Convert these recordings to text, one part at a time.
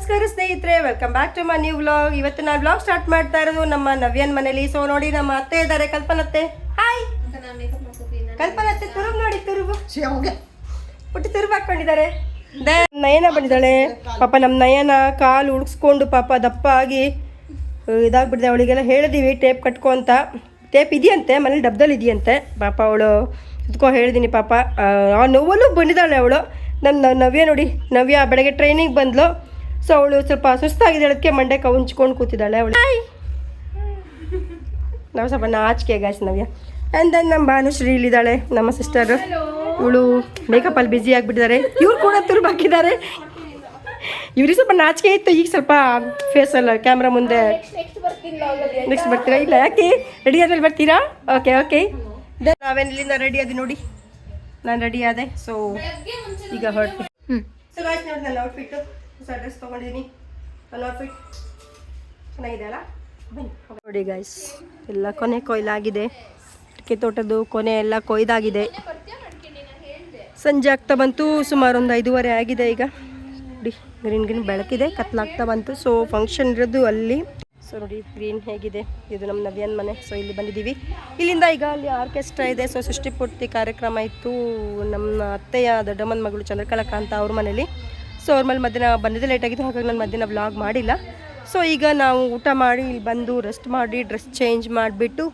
ನಮಸ್ಕಾರ ಸ್ನೇಹಿತರೆ, welcome back to my new vlog. ಇವತ್ತು ನಾನು ವ್ಲಾಗ್ ಸ್ಟಾರ್ಟ್ ಮಾಡ್ತಾ ಇರೋದು ನಮ್ಮ ನವ್ಯನ್ ಮನೇಲಿ. ಸೊ ನೋಡಿ, ನಮ್ಮ ಅತ್ತೆ ಇದ್ದಾರೆ, ಕಲ್ಪನತ್ತೆ. ಹಾಯ್ ಕಲ್ಪನತ್ತೆ. ತುರುಬ್ ನೋಡಿ, ತುರುಬು ಪುಟ್ಟಿ ತುರುಬು ಹಾಕೊಂಡಿದ್ದಾರೆ. ನಯನ ಬಂದಿದ್ದಾಳೆ. ಪಾಪ ನಮ್ಮ ನಯನ ಕಾಲು ಉಡ್ಸ್ಕೊಂಡು ಪಾಪ ದಪ್ಪ ಆಗಿ ಇದಾಗ್ಬಿಟ್ಟಿದೆ. ಅವಳಿಗೆಲ್ಲ ಹೇಳಿದೀವಿ ಟೇಪ್ ಕಟ್ಕೊ ಅಂತ. ಟೇಪ್ ಇದೆಯಂತೆ ಮನೇಲಿ, ಡಬ್ಬದಲ್ಲಿ ಇದೆಯಂತೆ. ಪಾಪ ಅವಳು ಇದ್ಕೋ ಹೇಳಿದ್ದೀನಿ. ಪಾಪ ಆ ನೋವಲ್ಲೂ ಬಂದಿದ್ದಾಳೆ ಅವಳು. ನಮ್ಮ ನವ್ಯ ನೋಡಿ, ನವ್ಯ ಬೆಳಗ್ಗೆ ಟ್ರೈನಿಗೆ ಬಂದ್ಲು. ಸೊ ಅವಳು ಸ್ವಲ್ಪ ಸುಸ್ತಾಗಿದೆ, ಅದಕ್ಕೆ ಮಂಡೆ ಕವುಂಚ್ಕೊಂಡು ಕೂತಿದ್ದಾಳೆ ಅವಳು. ನಾವು ಸ್ವಲ್ಪ ನಾಚಿಕೆ ಗಾಯ್ಸ್ ನವ್ಯ. ಆ್ಯಂಡ್ ದೆನ್ ನಮ್ಮ ಭಾನುಶ್ರೀ ಇಲ್ಲಿದ್ದಾಳೆ, ನಮ್ಮ ಸಿಸ್ಟರು. ಇವಳು ಮೇಕಪ್ಪಲ್ಲಿ ಬ್ಯುಸಿ ಆಗಿಬಿಟ್ಟಿದ್ದಾರೆ. ಇವ್ರು ಕೂಡ ತುರುಬು ಹಾಕಿದ್ದಾರೆ. ಇವ್ರಿಗೆ ಸ್ವಲ್ಪ ನಾಚಿಕೆ ಇತ್ತು, ಈಗ ಸ್ವಲ್ಪ ಫೇಸಲ್ಲ ಕ್ಯಾಮ್ರಾ ಮುಂದೆ. ನೆಕ್ಸ್ಟ್ ಬರ್ತೀರಾ? ಇಲ್ಲ, ಯಾಕೆ ರೆಡಿ ಆದ್ಮೇಲೆ ಬರ್ತೀರಾ? Okay okay. ನಾವೇನು ಇಲ್ಲಿಂದ ರೆಡಿ ಆದಿ ನೋಡಿ, ನಾನು ರೆಡಿ ಆದೆ. ಸೊ ಈಗ ಹೊರಡ್ತೀನಿ. ಸೊ ಗಾಯ್ಸ್ ನೋಡಿ, ನನ್ನ ಔಟ್ಫಿಟ್ಟು ಹೊಸ ಡ್ರೆಸ್ ತೊಗೊಂಡಿದ್ದೀನಿ. ನನ್ನ ಔಟ್ಫಿಟ್ ಚೆನ್ನಾಗಿದೆ ಅಲ್ಲ? ಬನ್ನಿ ನೋಡಿ ಗಾಯ್ಸ್, ಎಲ್ಲ ಕೊನೆ ಕೊಯ್ಲಾಗಿದೆ. ಅಡಿಕೆ ತೋಟದ್ದು ಕೊನೆ ಎಲ್ಲ ಕೊಯ್ದಾಗಿದೆ. ಸಂಜೆ ಆಗ್ತಾ ಬಂತು, ಸುಮಾರು ಒಂದು 5:30 ಆಗಿದೆ ಈಗ. ನೋಡಿ ಗ್ರೀನ್ ಬೆಳಕಿದೆ, ಕತ್ಲಾಗ್ತಾ ಬಂತು. ಸೊ ಫಂಕ್ಷನ್ ಇರೋದು ಅಲ್ಲಿ. ಸೊ ನೋಡಿ ಗ್ರೀನ್ ಹೇಗಿದೆ. ಇದು ನಮ್ಮ ನವ್ಯನ್ ಮನೆ. ಸೊ ಇಲ್ಲಿ ಬಂದಿದ್ದೀವಿ. ಇಲ್ಲಿಂದ ಈಗ ಅಲ್ಲಿ ಆರ್ಕೆಸ್ಟ್ರಾ ಇದೆ. ಸೊ ಸೃಷ್ಟಿ ಪೂರ್ತಿ ಕಾರ್ಯಕ್ರಮ ಇತ್ತು ನಮ್ಮ ಅತ್ತೆಯ ದೊಡ್ಡಮ್ಮನ ಮಗಳು ಚಂದ್ರಕಲಾ ಅಂತ ಅವ್ರ ಮನೇಲಿ. ಸೊ ಅವ್ರ ಮೇಲೆ ಮಧ್ಯಾಹ್ನ ಬಂದಿದ್ದೆ ಲೇಟ್ ಆಗಿತ್ತು, ಹಾಗಾಗಿ ನಾನು ಮಧ್ಯಾಹ್ನ ವ್ಲಾಗ್ ಮಾಡಿಲ್ಲ. ಸೊ ಈಗ ನಾವು ಊಟ ಮಾಡಿ ಇಲ್ಲಿ ಬಂದು ರೆಸ್ಟ್ ಮಾಡಿ ಡ್ರೆಸ್ ಚೇಂಜ್ ಮಾಡಿಬಿಟ್ಟು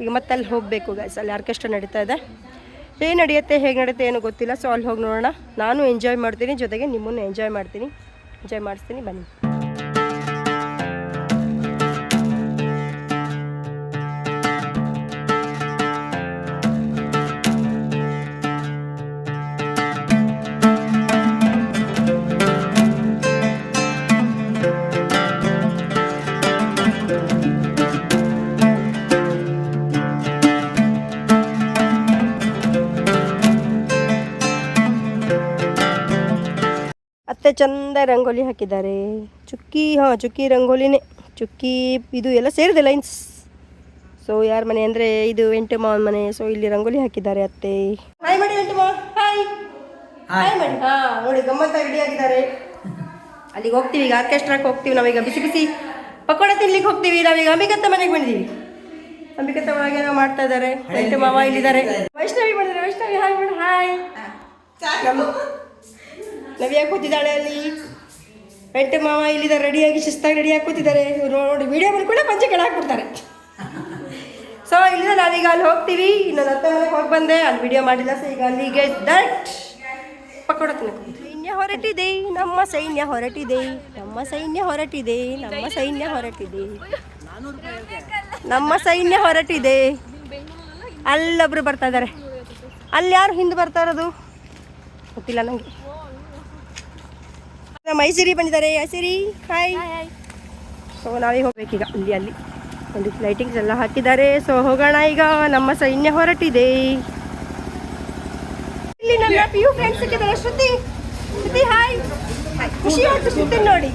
ಈಗ ಮತ್ತೆ ಅಲ್ಲಿ ಹೋಗಬೇಕು ಗಾಯ್ಸ್. ಅಲ್ಲಿ ಆರ್ಕೆಸ್ಟ್ರಾ ನಡೀತಾ ಇದೆ. ಏನು ನಡೆಯುತ್ತೆ ಹೇಗೆ ನಡೆಯುತ್ತೆ ಏನೂ ಗೊತ್ತಿಲ್ಲ. ಸೊ ಅಲ್ಲಿ ಹೋಗಿ ನೋಡೋಣ. ನಾನು ಎಂಜಾಯ್ ಮಾಡ್ತೀನಿ, ಜೊತೆಗೆ ನಿಮ್ಮನ್ನು ಎಂಜಾಯ್ ಮಾಡಿಸ್ತೀನಿ. ಬನ್ನಿ. ಅತ್ತೆ ಚಂದ ರಂಗೋಲಿ ಹಾಕಿದ್ದಾರೆ. ಚುಕ್ಕಿ ರಂಗೋಲಿನೇ. ಚುಕ್ಕಿ ಇದು ಎಲ್ಲ ಸೇರಿದೆ ಲೈನ್ಸ್. ಸೊ ಯಾರ ಮನೆ ಅಂದರೆ ಇದು ಎಂಟು ಮಾವನ ಮನೆ. ಸೊ ಇಲ್ಲಿ ರಂಗೋಲಿ ಹಾಕಿದ್ದಾರೆ ಅತ್ತೆ. ಹಾಯ್ ಮಾಡಿ ಎಂಟು ಮಾವ. ಹಾಯ್ ಮಾಡಿ. ನೋಡಿ ಗಮ್ಮತ್ತಾಗಿ ರೆಡಿ ಆಗಿದ್ದಾರೆ. ಅಲ್ಲಿಗೆ ಹೋಗ್ತೀವಿ, ಈಗ ಆರ್ಕೆಸ್ಟ್ರಾಕ್ಕೆ ಹೋಗ್ತೀವಿ ನಾವೀಗ. ಬಿಸಿ ಬಿಸಿ ಪಕೋಡ ತಿನ್ಲಿಕ್ಕೆ ಹೋಗ್ತೀವಿ. ನಾವೀಗ ಅಂಬಿಕತ್ತ ಮನೆಗೆ ಬಂದಿದ್ದೀವಿ. ಅಂಬಿಕತ್ತ ಒಳಗೆ ಏನೋ ಮಾಡ್ತಾ ಇದ್ದಾರೆ. ಎಂಟು ಮಾವ ಇಲ್ಲಿದ್ದಾರೆ. ವೈಷ್ಣವಿ ಬಂದಿದ್ದಾರೆ. ವೈಷ್ಣವಿ ಹಾಯ್ ಮಾಡಿ. ಹಾಯ್. ನವ್ಯ ಕೂತಿದ್ದಾಳೆ ಅಲ್ಲಿ. ಎಂಟು ಮಾವ ಇಲ್ಲಿದ್ದಾರೆ, ರೆಡಿಯಾಗಿ ಶಿಸ್ತಾಗಿ ರೆಡಿಯಾಗಿ ಕೂತಿದ್ದಾರೆ. ಇವ್ರು ನೋಡಿ ವಿಡಿಯೋ ಬಂದ್ಕೊಂಡೆ ಪಂಚೆ ಕೆಳಾಕ್ಬಿಡ್ತಾರೆ. ಸೊ ಇಲ್ಲಿಂದ ನಾವೀಗ ಅಲ್ಲಿ ಹೋಗ್ತೀವಿ. ನಾನು ಅತ್ತೆ ಮನೆಗೆ ಹೋಗಿ ಬಂದೆ, ಅಲ್ಲಿ ವಿಡಿಯೋ ಮಾಡಿಲ್ಲ. ಸೊ ಈಗ ಅಲ್ಲಿಗೆ ದಟ್ ಪಕೋಡ ತಿನ್ನಕ್ಕೆ ಸೈನ್ಯ ಹೊರಟಿದೆ, ನಮ್ಮ ಸೈನ್ಯ ಹೊರಟಿದೆ, ನಮ್ಮ ಸೈನ್ಯ ಹೊರಟಿದೆ, ನಮ್ಮ ಸೈನ್ಯ ಹೊರಟಿದೆ, ನಮ್ಮ ಸೈನ್ಯ ಹೊರಟಿದೆ. ಅಲ್ಲೊಬ್ರು ಬರ್ತಾ ಇದ್ದಾರೆ. ಅಲ್ಲಿ ಯಾರು ಹಿಂದೆ ಬರ್ತಾ ಇರೋದು ಗೊತ್ತಿಲ್ಲ ನನಗೆ. ಮೈಸೂರಿಗೆ ಬಂದಿದ್ದಾರೆ. ಐಸಿರಿ ಹಾಯ್. ಸೊ ನಾವೇ ಹೋಗ್ಬೇಕೀಗ. ಅಲ್ಲಿ ಒಂದು ಲೈಟಿಂಗ್ಸ್ ಎಲ್ಲ ಹಾಕಿದ್ದಾರೆ. ಸೊ ಹೋಗೋಣ ಈಗ. ನಮ್ಮ ಸೈನ್ಯ ಹೊರಟಿದೆ. ಇಲ್ಲಿ ನನ್ನ PU ಫ್ರೆಂಡ್ಸ್ ಸಿಕ್ಕಿದ್ದಾರೆ. ಶ್ರುತಿ ಹಾಯ್. ಖುಷಿ ಆಯ್ತು ಶ್ರುತಿ ನೋಡಿ.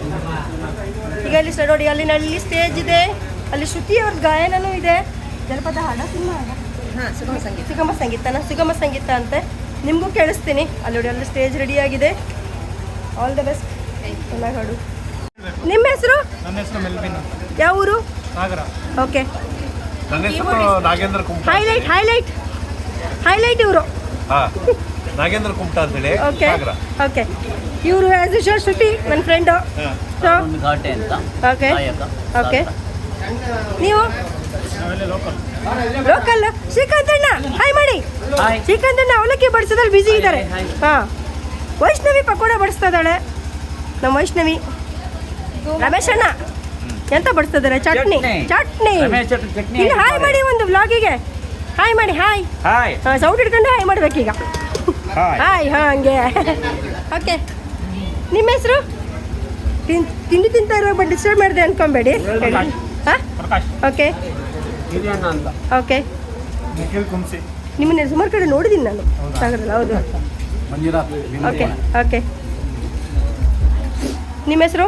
ಈಗ ಅಲ್ಲಿ ನೋಡಿ, ಅಲ್ಲಿ ಸ್ಟೇಜ್ ಇದೆ. ಅಲ್ಲಿ ಶ್ರುತಿ ಅವ್ರ ಗಾಯನನೂ ಇದೆ. ಜನಪದ ಹಾಡ, ಸುಗಮ ಸಂಗೀತ ಅಂತೆ. ನಿಮಗೂ ಕೇಳಿಸ್ತೀನಿ. ಅಲ್ಲಿ ನೋಡಿ, ಅಲ್ಲಿ ಸ್ಟೇಜ್ ರೆಡಿ ಆಗಿದೆ. All the best. ಚೆನ್ನಾಗಿ ಹಾಡು. ನಿಮ್ಮ ಹೆಸರು? ನನ್ನ ಹೆಸರು ಮೆಲ್ವಿನ್. ಯಾವ ಊರು? ಸಾಗರ. ಓಕೆ. ನನ್ನ ಹೆಸರು ನಾಗೇಂದ್ರ ಕುಮಟಾ. ಹೈಲೈಟ್ ಇವರು. ನಾಗೇಂದ್ರ ಕುಮಟಾ ಅಂತ ಹೇಳಿ. Okay okay. ಇವರು ಆಸ್ ಯೂಶುವಲ್ ಶ್ರುತಿ ನನ್ನ ಫ್ರೆಂಡು. So okay okay. ನೀವು ಲೋಕಲ್. ಶ್ರೀಕಾಂತ್ ಅಣ್ಣ ಹಾಯ್ ಮಾಡಿ. ಶ್ರೀಕಾಂತ್ ಅಣ್ಣ ಅವಲಕ್ಕಿ ಬಡಿಸೋದ್ರಲ್ಲಿ ಬ್ಯುಸಿ ಇದ್ದಾರೆ. ವೈಷ್ಣವಿ ಪಕೋಡ ಬಡಿಸ್ತಾ ಇದ್ದಾಳೆ. ನಮ್ಮ ವೈಷ್ಣವಿ. ರಮೇಶ್ ಅಣ್ಣ ಎಂತ ಬಡಿಸ್ತಾ ಇದ್ದಾರೆ? ಚಟ್ನಿ. ಇಲ್ಲಿ ಹಾಯ್ ಮಾಡಿ ಒಂದು ವ್ಲಾಗಿಗೆ. ಹಾಯ್ ಮಾಡಿ. ಹಾಯ್. ಸೌಟ್ ಹಿಡ್ಕೊಂಡು ಹಾಯ್ ಮಾಡ್ಬೇಕೀಗ. ಹಾಯ್. ಹಂಗೆ. ಓಕೆ. ನಿಮ್ಮ ಹೆಸರು? ತಿಂಡಿ ತಿಂತಾ ಇರೋ ಬಟ್ ಡಿಸ್ಟರ್ಬ್ ಮಾಡಿದೆ ಅನ್ಕೊಂಬೇಡಿ. Okay okay. ನಿಮ್ಮನ್ನ ಸುಮಾರು ಕಡೆ ನೋಡಿದ್ದೀನಿ ನಾನು ಸಾಗರದಲ್ಲಿ. ಹೌದು. Okay okay. ನಿಮ್ಮ ಹೆಸರು?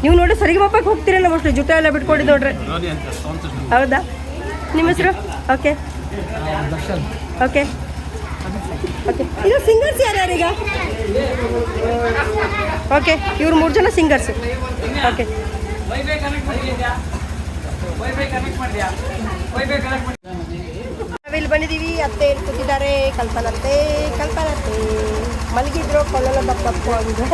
ನೀವು ನೋಡಿ ಸರಿಗಮಪ್ಪಕ್ಕೆ ಹೋಗ್ತೀರಲ್ಲ ಮೋಸ್ಟ್ಲಿ, ಜುಟ್ಟ ಎಲ್ಲ ಬಿಟ್ಕೊಂಡಿದ್ದು ನೋಡ್ರಿ. ಹೌದಾ? ನಿಮ್ಮ ಹೆಸರು? Okay okay. ಓಕೆ ಇದು ಸಿಂಗರ್ಸ್ ಯಾರ್ಯಾರೀಗ? ಓಕೆ ಇವ್ರು 3 ಜನ ಸಿಂಗರ್ಸ್. ಓಕೆ ನಾವಿಲ್ಲಿ ಬಂದಿದ್ದೀವಿ. ಅತ್ತೆ ಕೂತಿದ್ದಾರೆ, ಕಲ್ಪನತ್ತೆ ಮಲಗಿದ್ರು, ಕೊಳ್ಳಲ್ಲ ದಪ್ಪಪ್ಪು ಆಗಿದೆ.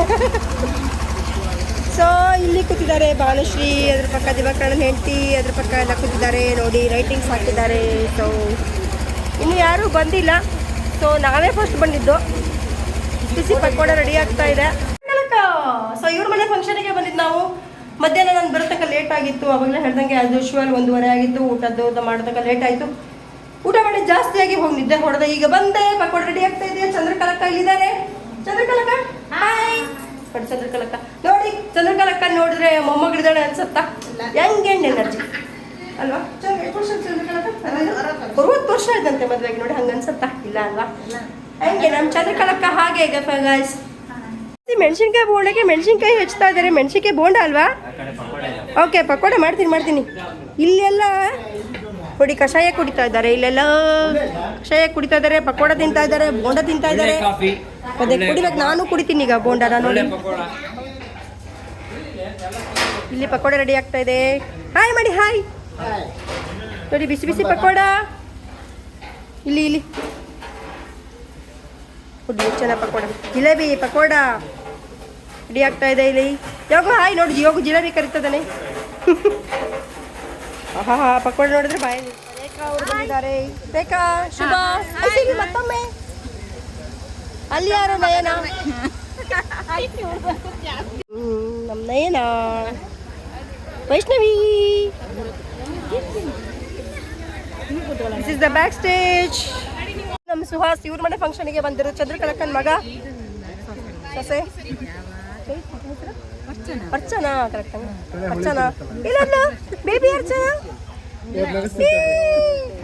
ಸೊ ಇಲ್ಲಿ ಕೂತಿದ್ದಾರೆ ಭಾನುಶ್ರೀ, ಅದ್ರ ಪಕ್ಕ ದಿವಾಕರಣ್ಣನ ಹೆಂಡತಿ, ಅದ್ರ ಪಕ್ಕ ಎಲ್ಲ ಕೂತಿದ್ದಾರೆ ನೋಡಿ, ರೈಟಿಂಗ್ಸ್ ಹಾಕಿದ್ದಾರೆ. ಸೊ ಇನ್ನು ಯಾರೂ ಬಂದಿಲ್ಲ. ಸೊ ನಾವೇ ಫಸ್ಟ್ ಬಂದಿದ್ದು. ಬಿಸಿ ಪಕೋಡ ರೆಡಿ ಆಗ್ತಾ ಇದೆ. ಸೊ ಇವ್ರ ಮನೆ ಫಂಕ್ಷನಿಗೆ ಬಂದಿದ್ದು ನಾವು. ಮಧ್ಯಾಹ್ನ ನಾನು ಬರೋತಕ್ಕ ಲೇಟ್ ಆಗಿತ್ತು. ಅವಾಗಲೇ ಹೇಳ್ದಂಗೆ ಆ್ಯಸ್ ಯೂಶ್ವಲ್ 1:30 ಆಗಿತ್ತು. ಊಟದ್ದು ಮಾಡೋದಕ್ಕೆ ಲೇಟ್ ಆಯಿತು. ಊಟ ಮಾಡಿ ಜಾಸ್ತಿಯಾಗಿ ಹೋಗಿ ನಿದ್ದೆ ಹೊಡೆದ. ಈಗ ಬಂದೆ, ಪಕೋಡ ರೆಡಿ ಆಗ್ತಾ ಇದೆ. ಚಂದ್ರಕಲಕ್ಕ ಇಲ್ಲಿದ್ದಾರೆ. ಚಂದ್ರಕಲಕ್ಕ ಹಾಯ್. ಚಂದ್ರಕಲಕ್ಕ ನೋಡಿ, ಚಂದ್ರಕಲಕ್ಕ ನೋಡಿದ್ರೆ ಮೊಮ್ಮಗಳಿದ್ದಾಳೆ ಅನ್ಸತ್ತಾ? ಯಂಗ್ ಆ್ಯಂಡ್ ಎನರ್ಜಿ ಅಲ್ವಾ? ಎಷ್ಟು ವರ್ಷ ಚಂದ್ರಕಲಕ್ಕ? 60 ವರ್ಷ ಆಯ್ತಂತೆ ಮದುವೆಗೆ. ನೋಡಿ ಹಂಗೆ ಅನ್ಸತ್ತಾ? ಇಲ್ಲ ಅಲ್ವಾ? ಹಂಗೆ ನಮ್ಮ ಚಂದ್ರಕಲಕ್ಕ ಹಾಗೆ ಗೈಸ್. ಮೆಣಸಿನ್ಕಾಯಿ ಬೋಂಡಕ್ಕೆ ಮೆಣಸಿನ್ಕಾಯಿ ಹೆಚ್ಚುತ್ತಾ ಇದ್ದಾರೆ. ಮೆಣಸಿನ್ಕಾಯಿ ಬೋಂಡ ಅಲ್ವಾ? ಓಕೆ ಪಕೋಡ ಮಾಡ್ತೀನಿ. ಇಲ್ಲೆಲ್ಲ ನೋಡಿ ಕಷಾಯ ಕುಡಿತಾ ಇದ್ದಾರೆ. ಇಲ್ಲೆಲ್ಲ ಕಷಾಯ ಕುಡಿತಾ ಇದ್ದಾರೆ, ಪಕೋಡ ತಿಂತಾ ಇದ್ದಾರೆ, ಬೋಂಡ ತಿಂತಾ ಇದ್ದಾರೆ. ಅದೇ ಕುಡಿಬೇಕು, ನಾನು ಕುಡಿತೀನಿ ಈಗ ಬೋಂಡನ ನೋಡಿ. ಇಲ್ಲಿ ಪಕೋಡ ರೆಡಿ ಆಗ್ತಾ ಇದೆ. ಹಾಯ್ ಮಾಡಿ ಹಾಯ್ ನೋಡಿ, ಬಿಸಿ ಬಿಸಿ ಪಕೋಡ ಇಲ್ಲಿ ಚೆನ್ನಾಗಿ ಪಕೋಡ, ಜಿಲೇಬಿ ಪಕೋಡ ರೆಡಿ ಆಗ್ತಾ ಇದೆ. ಇಲ್ಲಿ ಯೋಗು ಹಾಯ್ ನೋಡಿ, ಯೋಗು ಜಿಲೇಬಿ ಕರಿತದಾನೆ. ಪಕೋಡ ನೋಡಿದ್ರೆ ಬಾಯಿ. ರೇಖಾ ಅವರು ಬಂದಿದ್ದಾರೆ. ರೇಖಾ ಶುಭ ಮತ್ತೊಮ್ಮೆ. ಅಲ್ಲಿ ಯಾರು? ನಯನ. ನಮ್ಮ Nayana. Vaishnavi. This is the back stage. ನಮ್ಮ ಸುಹಾಸ್ ಇವ್ರ ಮನೆ ಫಂಕ್ಷನಿಗೆ ಬಂದಿರೋ ಚಂದ್ರಕಲಕ್ಕನ ಮಗ ಸೊಸೆ ಅರ್ಚನಾ. ಕರೆಕ್ಟ್ ಅರ್ಚನಾ. ಇಲ್ಲ ಬೇಬಿ ಅರ್ಚನಾ.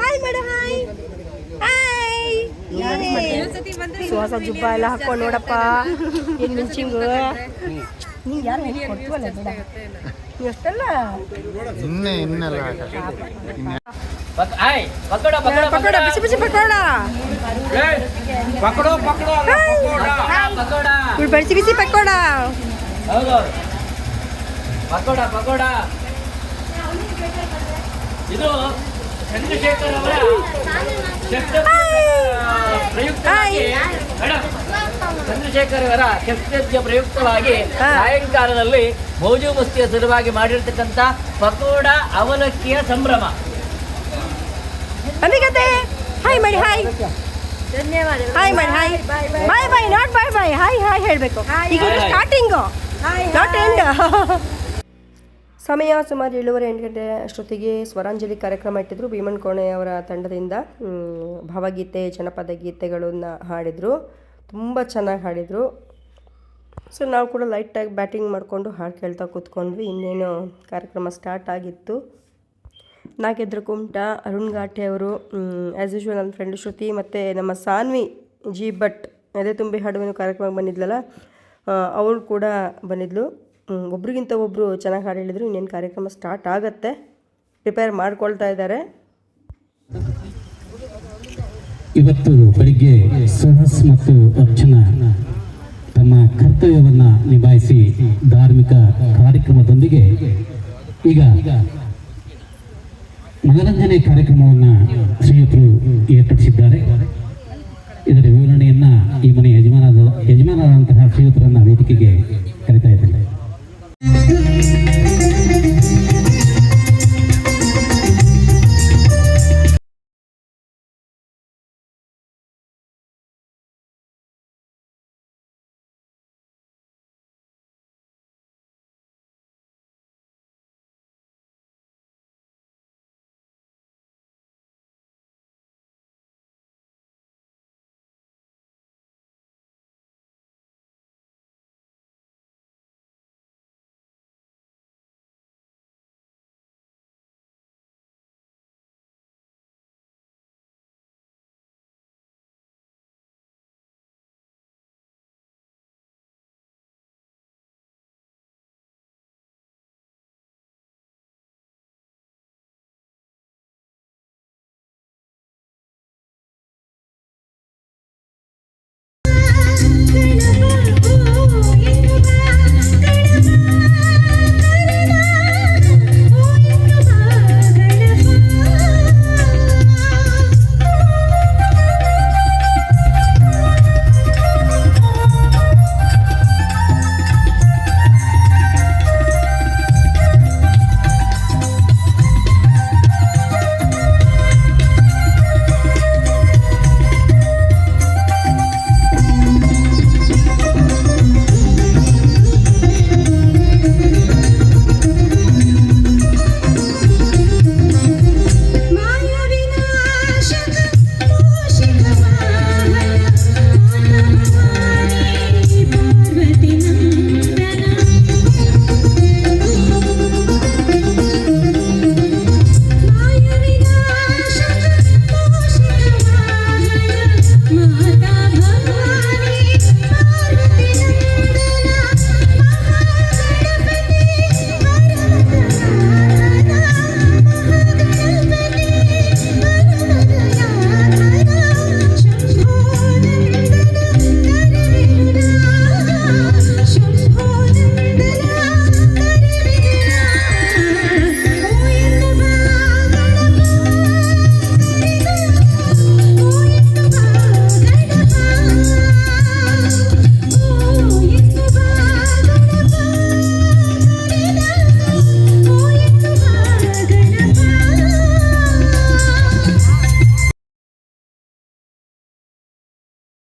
ಹಾಯ್ ಮೇಡ ಹಾಯ್ ಹಾಯ್. ಸುಹಾಸ ಜುಬ್ಬ ಎಲ್ಲ ಹಾಕೊಂಡು ನೋಡಪ್ಪ, ಏನು ಮಿಂಚಿಂಗು. ನೀನು ಯಾರು ಕೊಡ್ತೀವಲ್ಲ ಬೇಡ ನೀವು ಅಷ್ಟೆಲ್ಲ. ಪಕೋಡ ಬಿಸಿ ಬಿಸಿ ಪಕೋಡ ಬಿಸಿ ಬಿಸಿ ಪಕೋಡ. ಪಕೋಡ ಇದು ಚಂದ್ರಶೇಖರ್ ಅವರ ಚಂದ್ರಶೇಖರ್ ಅವರ ಶಸ್ತ್ರಜ್ಞ ಪ್ರಯುಕ್ತವಾಗಿ ಸಾಯಂಕಾಲದಲ್ಲಿ ಮೌಜು ಮಸ್ತಿಯ ಸಲುವಾಗಿ ಮಾಡಿರ್ತಕ್ಕಂಥ ಪಕೋಡ ಅವಲಕ್ಕಿಯ ಸಂಭ್ರಮ. ಹಾಯ್ ಮಾಡಿ ಹಾಯ್. ಹಾಯ್ ಮಾಡಿ hi. Bye bye not bye bye. Hi hi ಹೇಳಬೇಕು. ಈಗ ಸ್ಟಾರ್ಟಿಂಗು ನಾಟ್ ಎಂಡ್. ಸಮಯ ಸುಮಾರು 7:30-8 ಗಂಟೆ ಅಷ್ಟೊತ್ತಿಗೆ ಸ್ವರಾಂಜಲಿ ಕಾರ್ಯಕ್ರಮ ಇಟ್ಟಿದ್ರು. ಭೀಮಣ್ಣ ಕೋಣೆ ಅವರ ತಂಡದಿಂದ ಭಾವಗೀತೆ, ಜನಪದ ಗೀತೆಗಳನ್ನು ಹಾಡಿದರು. ತುಂಬ ಚೆನ್ನಾಗಿ ಹಾಡಿದರು. ಸೊ ನಾವು ಕೂಡ ಲೈಟಾಗಿ ಬ್ಯಾಟಿಂಗ್ ಮಾಡಿಕೊಂಡು ಹಾಡು ಕೇಳ್ತಾ ಕೂತ್ಕೊಂಡ್ವಿ. ಇನ್ನೇನು ಕಾರ್ಯಕ್ರಮ ಸ್ಟಾರ್ಟ್ ಆಗಿತ್ತು. ನಾಗೇಂದ್ರ ಕುಮಟ, ಅರುಣ್ ಘಾಟೆ ಅವರು, ಆ್ಯಸ್ ಯೂಶ್ವಲ್ ನನ್ನ ಫ್ರೆಂಡ್ ಶ್ರುತಿ ಮತ್ತು ನಮ್ಮ ಸಾನ್ವಿ ಜಿ ಭಟ್ ಎದೆ ತುಂಬಿ ಹಾಡುವಿನ ಕಾರ್ಯಕ್ರಮಕ್ಕೆ ಬಂದಿದ್ಲಲ್ಲ, ಅವಳು ಕೂಡ ಬಂದಿದ್ಲು. ಒಬ್ರಿಗಿಂತ ಒಬ್ಬರು ಚೆನ್ನಾಗಿ ಹಾಡು ಹೇಳಿದರು. ಇನ್ನೇನು ಕಾರ್ಯಕ್ರಮ ಸ್ಟಾರ್ಟ್ ಆಗುತ್ತೆ, ಪ್ರಿಪೇರ್ ಮಾಡ್ಕೊಳ್ತಾ ಇದ್ದಾರೆ. ಇವತ್ತು ಬೆಳಿಗ್ಗೆ ಸುಹಾಸ್ ಮತ್ತು ಅರ್ಚನಾ ತಮ್ಮ ಕರ್ತವ್ಯವನ್ನು ನಿಭಾಯಿಸಿ ಧಾರ್ಮಿಕ ಕಾರ್ಯಕ್ರಮದೊಂದಿಗೆ ಈಗ ಮನರಂಜನೆ ಕಾರ್ಯಕ್ರಮವನ್ನು ಶ್ರೀಯುತರು ಏರ್ಪಡಿಸಿದ್ದಾರೆ. ಇದರ ವಿವರಣೆಯನ್ನ ಈ ಮನೆ ಯಜಮಾನರಾದಂತಹ ಶ್ರೀಯುತರನ್ನ ವೇದಿಕೆಗೆ ಕರೀತಾ ಇದ್ದಾರೆ.